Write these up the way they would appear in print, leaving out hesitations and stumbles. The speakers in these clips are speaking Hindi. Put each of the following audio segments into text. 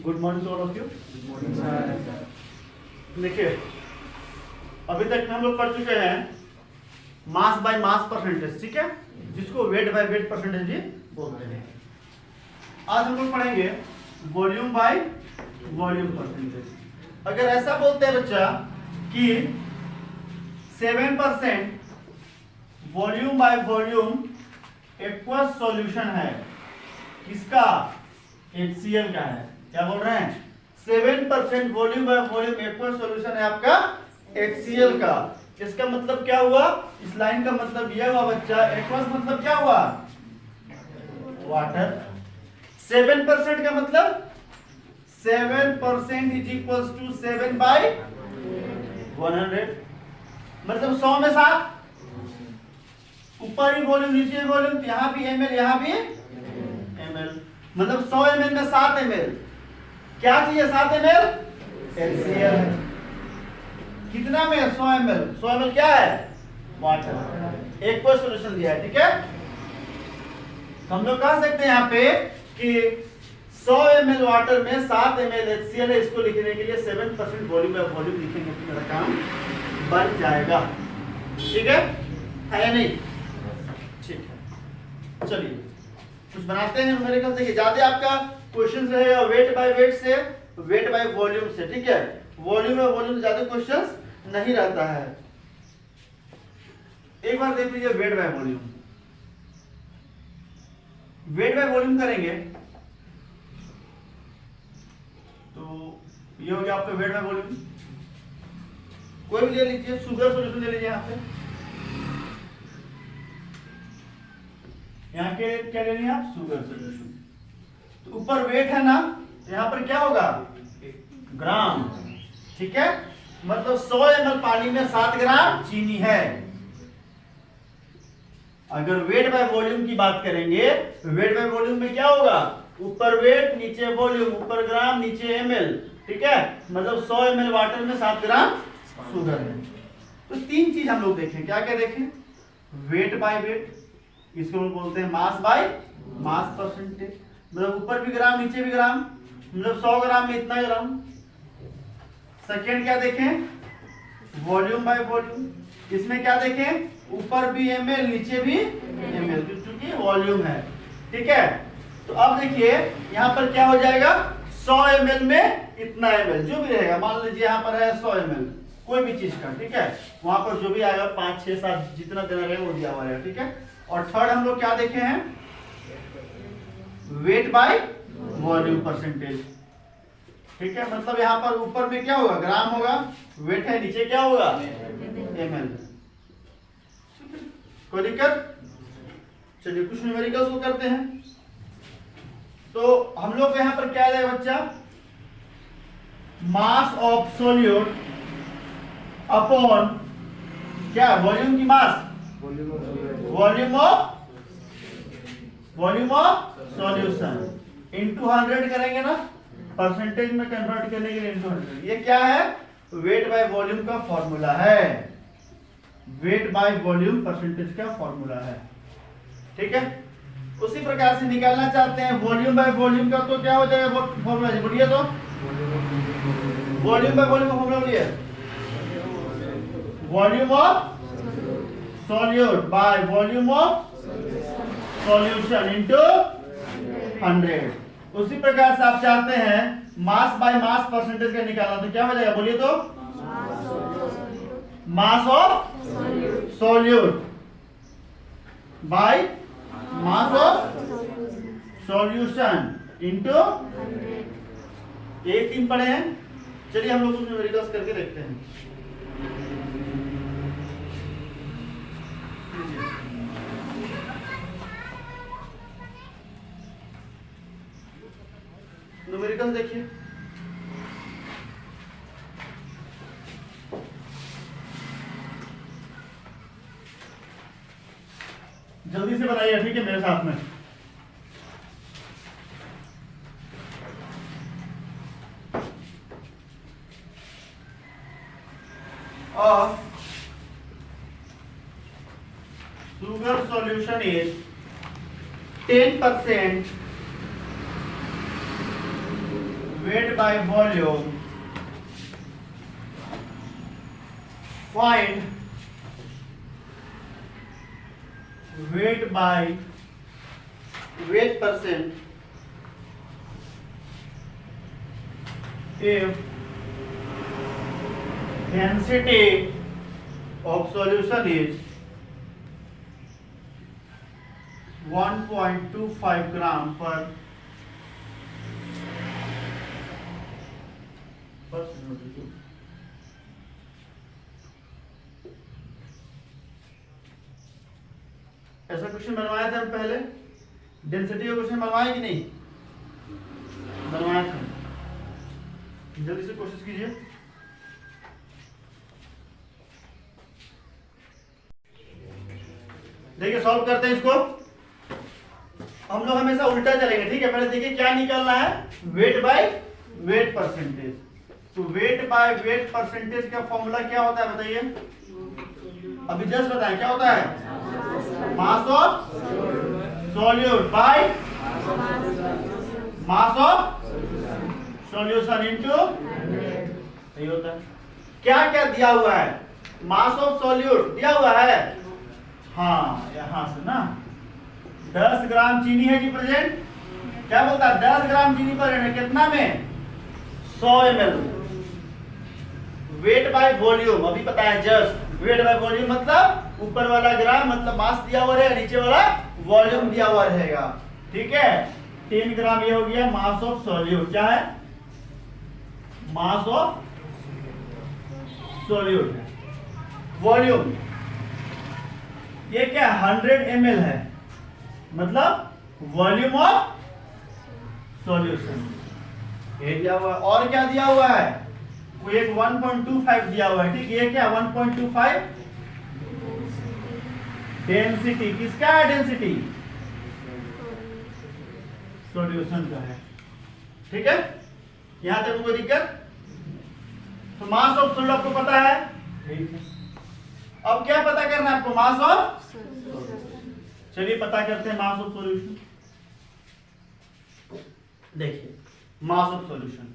Good morning to all of you. देखिए अभी तक हम लोग पढ़ चुके हैं मास बाय मास परसेंटेज, ठीक है, जिसको वेट बाय वेट परसेंटेज भी बोलते हैं। आज हम लोग पढ़ेंगे वॉल्यूम बाय वॉल्यूम परसेंटेज। अगर ऐसा बोलते हैं बच्चा कि 7% volume by volume aqueous solution है, किसका? HCl का है। क्या बोल रहे हैं? 7% volume by volume aqueous solution है आपका HCl का। इसका मतलब क्या हुआ? इस लाइन का मतलब यह हुआ बच्चा, एक्वस मतलब क्या हुआ? वाटर। 7% का मतलब 7% इज इक्वल टू 7 बाई 100, मतलब 100 में 7। ऊपर ही वॉल्यूम नीचे वॉल्यूम, यहाँ भी ml यहाँ भी ml, मतलब 100 ml में 7 ml। क्या चाहिए? 7 ml HCl है। कितना में? 100 ml। 100 ml क्या है? वाटर। एक कोई सॉल्यूशन दिया है, ठीक है। हम लोग कह सकते हैं यहाँ पे कि 100 ml वाटर में 7 ml HCl है। इसको लिखने के लिए 7% वॉल्यूम बाय वॉल्यूम लिखेंगे तो मेरा काम बन जाएगा, ठीक है या नहीं? ठीक है, चलिए कुछ बनाते हैं न्यूमेरिकल। देखिए ज्यादा आपका क्वेश्चन रहेगा वेट बाय वेट से, वेट बाय वॉल्यूम से, ठीक है। वॉल्यूम बाय वॉल्यूम से ज्यादा क्वेश्चंस नहीं रहता है। एक बार देख लीजिए wait by volume. Wait by volume करेंगे तो ये हो गया आपका वेट बाय वॉल्यूम। कोई भी ले लीजिए, शुगर सॉल्यूशन ले लीजिए। यहाँ पे यहाँ के क्या ले लिया आप? Sugar solution. तो ऊपर वेट है ना, यहाँ पर क्या होगा? ग्राम, ठीक है। मतलब 100 ml पानी में 7 ग्राम चीनी है। अगर वेट बाय वॉल्यूम की बात करेंगे तो वेट बाय वॉल्यूम में क्या होगा? ऊपर वेट नीचे वॉल्यूम, ऊपर ग्राम नीचे ml, ठीक है। मतलब 100 ml वाटर में 7 ग्राम शुगर है। तो तीन चीज हम लोग देखें। क्या क्या देखें? वेट बाय वेट, इसको हम बोलते हैं मास बाय मास परसेंटेज, मतलब ऊपर भी ग्राम नीचे भी ग्राम, मतलब 100 ग्राम में इतना ग्राम। सेकेंड क्या देखें? Volume by volume. इसमें क्या देखें? ऊपर भी ml नीचे भी ml, क्योंकि वॉल्यूम है, ठीक है। तो अब देखिए यहाँ पर क्या हो जाएगा? 100 ml में इतना ml जो भी रहेगा, मान लीजिए यहाँ पर है 100 ml कोई भी चीज का, ठीक है। वहां पर जो भी आएगा 5 6 7 जितना देना रहेगा वो दिया हुआ रहेगा, ठीक है। और थर्ड हम लोग क्या देखे हैं? वेट बाय वॉल्यूम परसेंटेज, ठीक है। मतलब यहाँ पर ऊपर में क्या होगा? ग्राम होगा, वेट है, नीचे क्या होगा? ml। कोई दिक्कत? चलिए कुछ न्यूमेरिकल्स को करते हैं। तो हम लोग को यहाँ पर क्या आ जाएगा बच्चा? मास ऑफ सॉल्यूट अपॉन क्या? वॉल्यूम की मास, वॉल्यूम ऑफ सॉल्यूशन इनटू 100 करेंगे ना, परसेंटेज में कन्वर्ट करने के लिए इनटू 100। ये क्या है? वेट बाय वॉल्यूम का फॉर्मूला है। वेट बाय वॉल्यूम परसेंटेज का फॉर्मूला है, ठीक है। उसी प्रकार से निकालना चाहते हैं वॉल्यूम बाय वॉल्यूम का, तो क्या हो जाएगा फॉर्मूला? बोलिए तो। वॉल्यूम बाय वॉल्यूम का फॉर्मूला बोलिए। Volume of solute by volume of solution into 100। उसी प्रकार से आप चाहते हैं मास बाय मास परसेंटेज का निकालना, तो क्या हो जाएगा? बोलिए तो। Mass of solute by mass of solution into, एक 3 पढ़े हैं। चलिए हम लोग कुछ न्यूमेरिकल्स करके देखते हैं। न्यूमेरिकल देखिए। जल्दी से बताइए, ठीक है, मेरे साथ में। और sugar solution is 10% weight by volume, find weight by weight percent if density of solution is 1.25 gram per unit. ऐसा क्वेश्चन बनवाया था हम पहले, डेंसिटी का क्वेश्चन बनवाया कि नहीं बनवाया था? जल्दी से कोशिश कीजिए। देखिए सॉल्व करते हैं इसको। हम लोग हमेशा उल्टा चलेंगे, ठीक है? पहले देखिए क्या निकलना है, वेट बाय वेट परसेंटेज। तो वेट बाय वेट परसेंटेज का फॉर्मूला क्या होता है बताइए? अभी जस्ट बताएं क्या होता है? Mass of solute by mass of solution into, सही होता है। क्या क्या दिया हुआ है? मास ऑफ सॉल्यूट दिया हुआ है, हाँ यहां से ना 10 ग्राम चीनी है जी प्रेजेंट। क्या बोलता है? 10 ग्राम चीनी पर है कितना में? 100 ml। वेट बाय वॉल्यूम अभी पता है जस्ट। वेट बाय वॉल्यूम मतलब ऊपर वाला ग्राम मतलब मास दिया हुआ है, नीचे वाला वॉल्यूम दिया हुआ रहेगा, ठीक है? 10 ग्राम ये हो गया मास ऑफ सॉल्यूट। क्या है? Mass of solute. वॉल्यूम ये क्या 100 ml है, मतलब वॉल्यूम ऑफ सॉल्यूशन। ये दिया हुआ है। और क्या दिया हुआ है? वो एक 1.25 दिया हुआ है, ठीक है? ये क्या 1.25 डेंसिटी। किसका है डेंसिटी? सॉल्यूशन का है, ठीक है? यहां तक कोई दिक्कत? तो मास ऑफ सॉल्यूट आपको पता है, ठीक है? अब क्या पता करना है आपको? मास ऑफ, चलिए पता करते हैं मास ऑफ सॉल्यूशन। देखिए मास ऑफ सॉल्यूशन,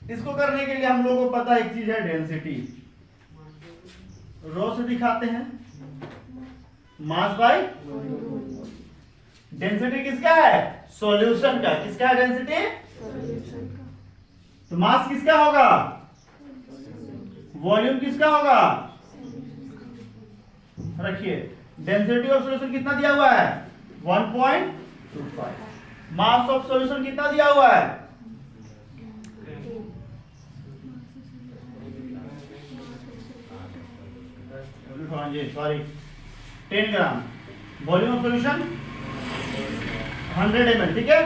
इसको करने के लिए हम लोगों को पता एक चीज है, डेंसिटी। रो से दिखाते हैं, मास बाय डेंसिटी किसका है? सॉल्यूशन का। किसका है डेंसिटी? तो मास किसका होगा? वॉल्यूम किसका होगा? रखिए डेंसिटी ऑफ सॉल्यूशन कितना दिया हुआ है? 1.25। मास ऑफ सॉल्यूशन कितना दिया हुआ है? Sorry 10 gram. Volume of solution 100 ml, ठीक है?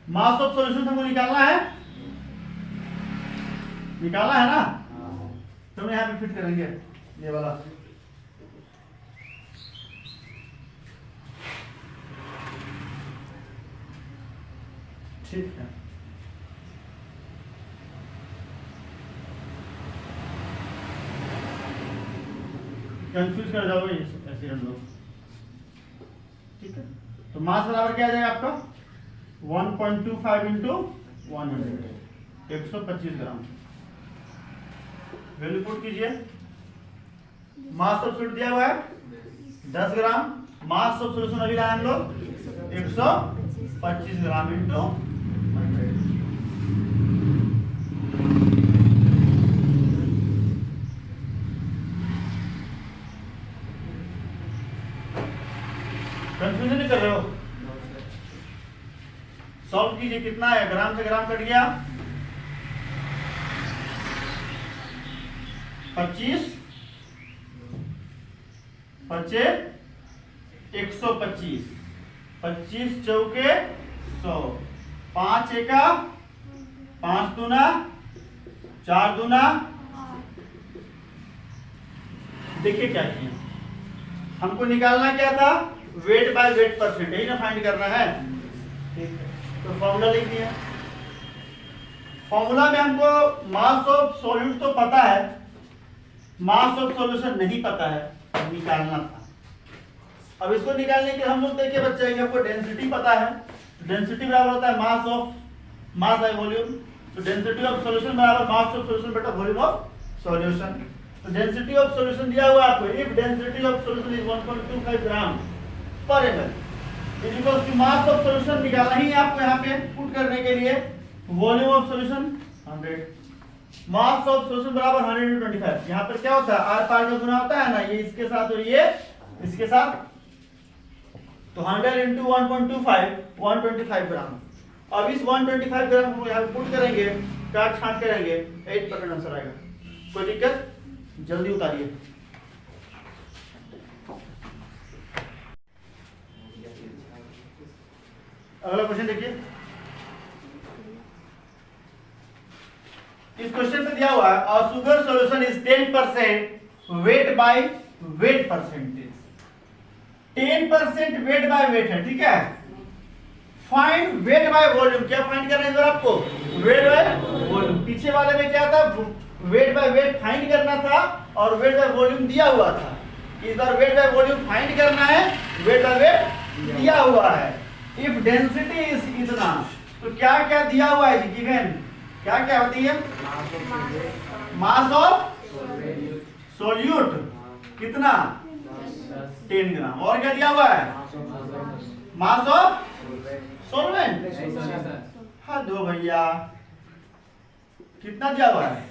मास ऑफ सॉल्यूशन हमको निकालना है, निकालना है ना? तो हम यहां पे फिट करेंगे ये वाला। ठीक है, कंफ्यूज कर जाओगे ऐसे हम लोग, ठीक है? तो मास बराबर क्या आ जाएगा आपका? 1.25 इंटू 100, 125 ग्राम। वैल्यू पुट कीजिए। मास ऑफ सॉल्यूट दिया हुआ है 10 ग्राम। मास ऑफ सॉल्यूशन अभी लाए हम लोग 125 ग्राम इंटू 100। कंफ्यूजन नहीं कर रहे हो? सॉल्व कीजिए। कितना है? ग्राम से ग्राम कट गया 25, 25 125, 25 चौके 100, 5 एका 5 दूना 4 दूना। देखिए क्या किया, हमको निकालना क्या था? वेट बाय वेट परसेंट, यही ना फाइंड करना है, ठीक है? तो फॉर्मूला लिख दिया। फॉर्मूला में हमको मास ऑफ सॉल्यूट तो पता है, मास ऑफ सॉल्यूशन नहीं पता है, निकालना था। अब इसको निकालने के हम लोग देखिए बच्चे कि आपको डेंसिटी पता है, डेंसिटी बराबर होता है मास बाय वॉल्यूम। तो डेंसिटी ऑफ सॉल्यूशन बराबर मास ऑफ सॉल्यूशन बटा वॉल्यूम ऑफ सॉल्यूशन। तो डेंसिटी ऑफ सॉल्यूशन दिया हुआ है आपको, if density of solution is 1.25 gram per ml is equal to mass of solution निकालना ही है आपको यहाँ पे पुट करने के लिए, volume of solution 100, mass of solution बराबर 125। यहाँ पर क्या होता है, आर पार में गुना होता है ना, ये इसके साथ और ये इसके साथ, तो 100 into 1.25 125 ग्राम। अब इस 125 ग्राम को यहाँ पुट करेंगे, काट छांट करेंगे, 8% आंसर आएगा। कोई दिक्कत, जल्दी उतारिए। अगला क्वेश्चन देखिए, इस क्वेश्चन पे दिया हुआ है a sugar solution is 10% weight by weight percentage. 10% weight by weight है, ठीक है। फाइंड वेट बाय वॉल्यूम, क्या फाइंड करना है इधर आपको, वेट बाय वॉल्यूम। पीछे वाले में क्या था, वेट बाय वेट फाइंड करना था और वेट बाय वॉल्यूम दिया हुआ था। इस बार वेट बाय वॉल्यूम फाइंड करना है, वेट बाय वेट दिया हुआ है। इफ डेंसिटी इज इतना, तो क्या क्या दिया हुआ है गिवन, क्या क्या होती है, मास ऑफ सोल्यूट कितना 10 ग्राम, और क्या दिया हुआ है, मास ऑफ सोलवेंट। हाँ दो भैया, कितना दिया हुआ है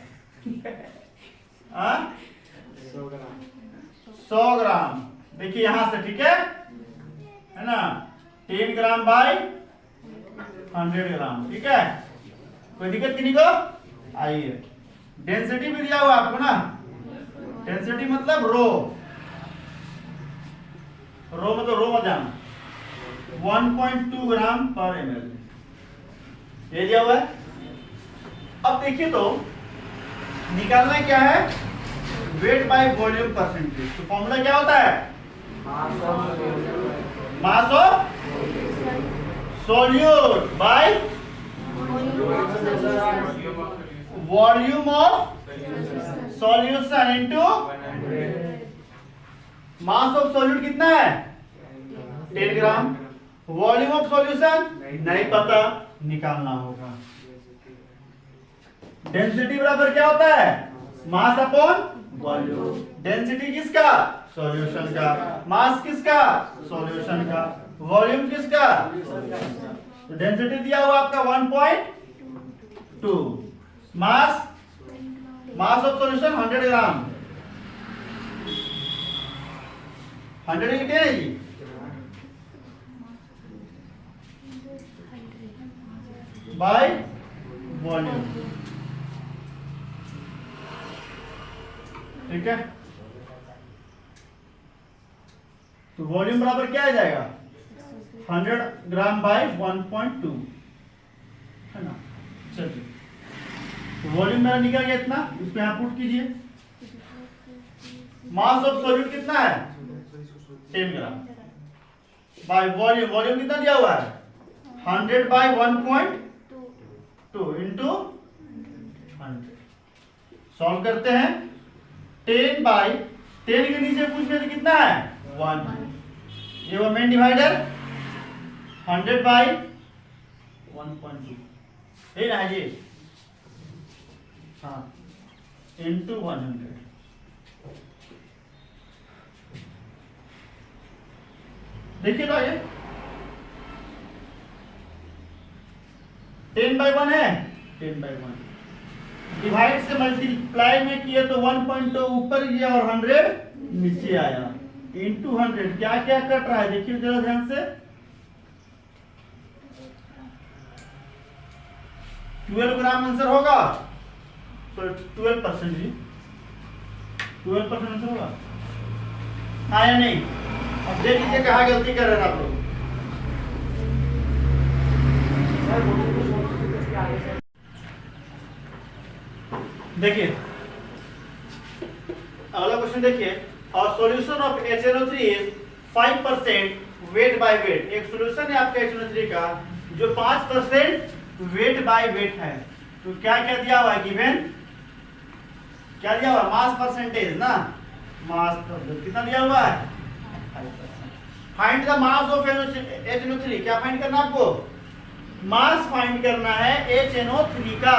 100 ग्राम। देखिए यहां से, ठीक है ना, 10 ग्राम बाय 100 ग्राम, ठीक है। कोई दिक्कत किसी को, आइए। डेंसिटी भी दिया हुआ आपको ना, डेंसिटी मतलब रो मतलब रो मत जाना, 1.2 ग्राम पर ml ये दिया हुआ है। अब देखिए तो निकालना क्या है, वेट बाय वॉल्यूम परसेंटेज। तो फॉर्मूला क्या होता है, mass of solute by volume of solution into mass of solute कितना है 10 ग्राम, वॉल्यूम ऑफ सॉल्यूशन नहीं पता, निकालना होगा। डेंसिटी बराबर क्या होता है, मास अपॉन वॉल्यूम। डेंसिटी किसका, सॉल्यूशन का, मास किसका, सॉल्यूशन का, वॉल्यूम किसका। तो डेंसिटी दिया हुआ आपका 1.2, मास ऑफ सॉल्यूशन 100 ग्राम, 100 कितने है जी, बाय वॉल्यूम, ठीक है। तो वॉल्यूम बराबर क्या आ जाएगा, 100 ग्राम बाय 1.2, है ना। चलिए, तो वॉल्यूम मेरा निकल गया इतना, इसको यहां पुट कीजिए। मास ऑफ सॉल्यूट कितना है 10 ग्राम बाय वॉल्यूम, वॉल्यूम कितना दिया हुआ है 100 बाय 1.2 इंटू 100। सॉल्व करते हैं, 10 बाय 10 के नीचे पूछ में कितना है 1, ये वो मेन डिवाइडर 100 बाय 1.2 है ना जी, हाँ, इंटू 100। देखिए तो ये 10 बाय 1 है, 10 बाय 1 डिवाइड से मल्टीप्लाई में किए तो 1.2 ऊपर गया और 100 नीचे आया, इंटू 100। क्या क्या कट रहा है देखिए जरा ध्यान से, 12 ग्राम आंसर होगा, तो 12% जी, 12% आंसर होगा, हाँ या नहीं। अब देख लीजिए कहाँ गलती कर रहे हैं आप लोग। देखिए अगला क्वेश्चन देखिए, और solution of HNO3 is 5% wait by wait. एक सॉल्यूशन है आपका HNO3 का जो 5% वेट बाय वेट है। तो क्या क्या दिया हुआ है गिवन, क्या दिया हुआ, मास परसेंटेज ना, मास कितना दिया हुआ है 5%। Find the mass of HNO3। क्या फाइंड करना आपको? मास फाइंड करना है HNO3 का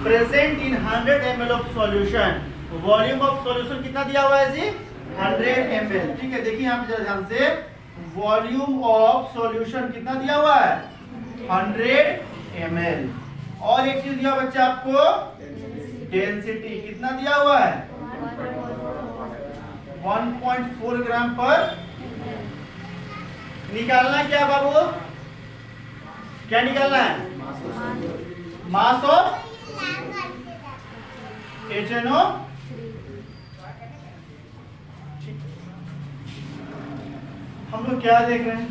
present in 100 ml of solution. Volume of solution कितना दिया हुआ है जी? 100 ml। ठीक है, देखिए यहाँ पे जरा ध्यान से, वॉल्यूम ऑफ सॉल्यूशन कितना दिया हुआ है? 100 ml। और एक चीज दिया बच्चा आपको, डेंसिटी कितना दिया हुआ है? 1.4 ग्राम पर। निकालना क्या बाबू? क्या निकालना है? Mass of HNO। हम लोग क्या देख रहे हैं?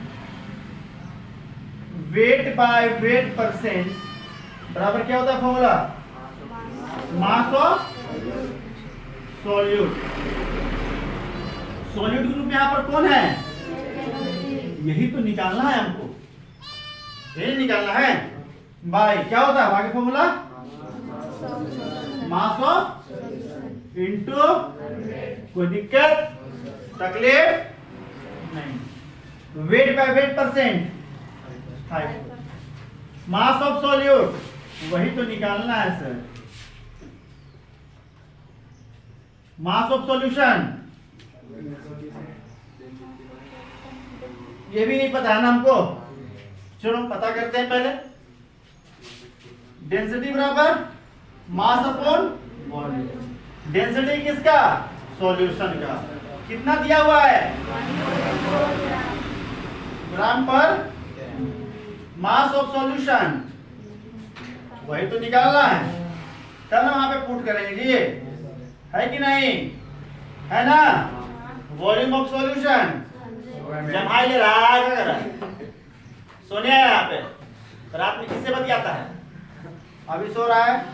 वेट बाय वेट परसेंट बराबर क्या होता है formula? Mass of solute. Solute group यहां पर कौन है? यही तो निकालना है हमको, यही निकालना है भाई। क्या होता है आगे फॉर्मूला? मास ऑफ इंटू, कोई दिक्कत तकलीफ नहीं, wait by wait percent, mass of solute वही तो निकालना है सर। मास ऑफ सॉल्यूशन ये भी नहीं पता है ना हमको। चलो पता करते हैं पहले। डेंसिटी बराबर मास अपॉन वॉल्यूम। डेंसिटी किसका? सॉल्यूशन का। कितना दिया हुआ है? ग्राम पर। मास ऑफ सॉल्यूशन वही तो निकालना है, तब ना वहां पे पुट करेंगे जी, है कि नहीं? है ना? वॉल्यूम ऑफ सॉल्यूशन जमाई ले रहा है, सोने है यहाँ पे, रात में किससे बतियाता है? अभी सो रहा है,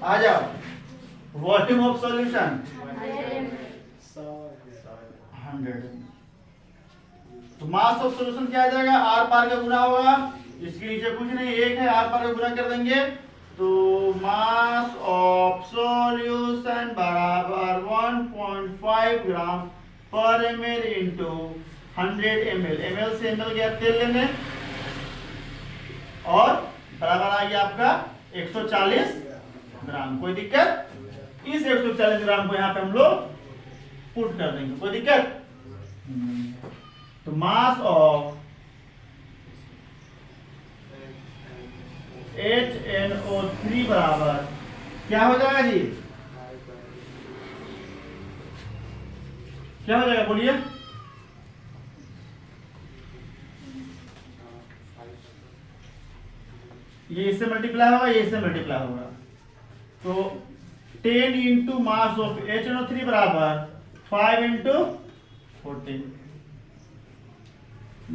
आ जाओ। Volume of solution 100। तो मास ऑफ सॉल्यूशन क्या आ जाएगा? आर पार का गुना होगा, इसके नीचे कुछ नहीं, एक है, आर पार का गुना कर देंगे तो मास ऑफ सॉल्यूशन बराबर 1.5 ग्राम per ml into 100 ml। ml से ml गया तेल लेने, और बराबर आ गया आपका 140 ग्राम। कोई दिक्कत? इस 140 ग्राम को यहाँ पे हम लोग पुट कर देंगे, कोई दिक्कत? तो मास ऑफ HNO3 बराबर क्या हो जाएगा जी? क्या हो जाएगा बोलिए? ये इससे मल्टीप्लाई होगा, ये इससे मल्टीप्लाई होगा, तो 10 इंटू मास ऑफ HNO3 बराबर 5 इंटू 14।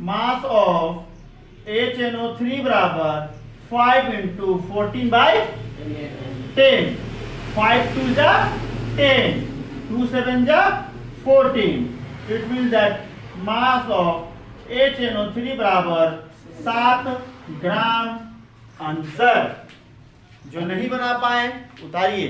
मास ऑफ HNO3 बराबर 5 इंटू 14 बाई 10। 5 2 जा 10, 2 7 जा 14। It mean that mass of HNO3 बराबर 7 ग्राम आंसर। जो नहीं बना पाए उतारिए।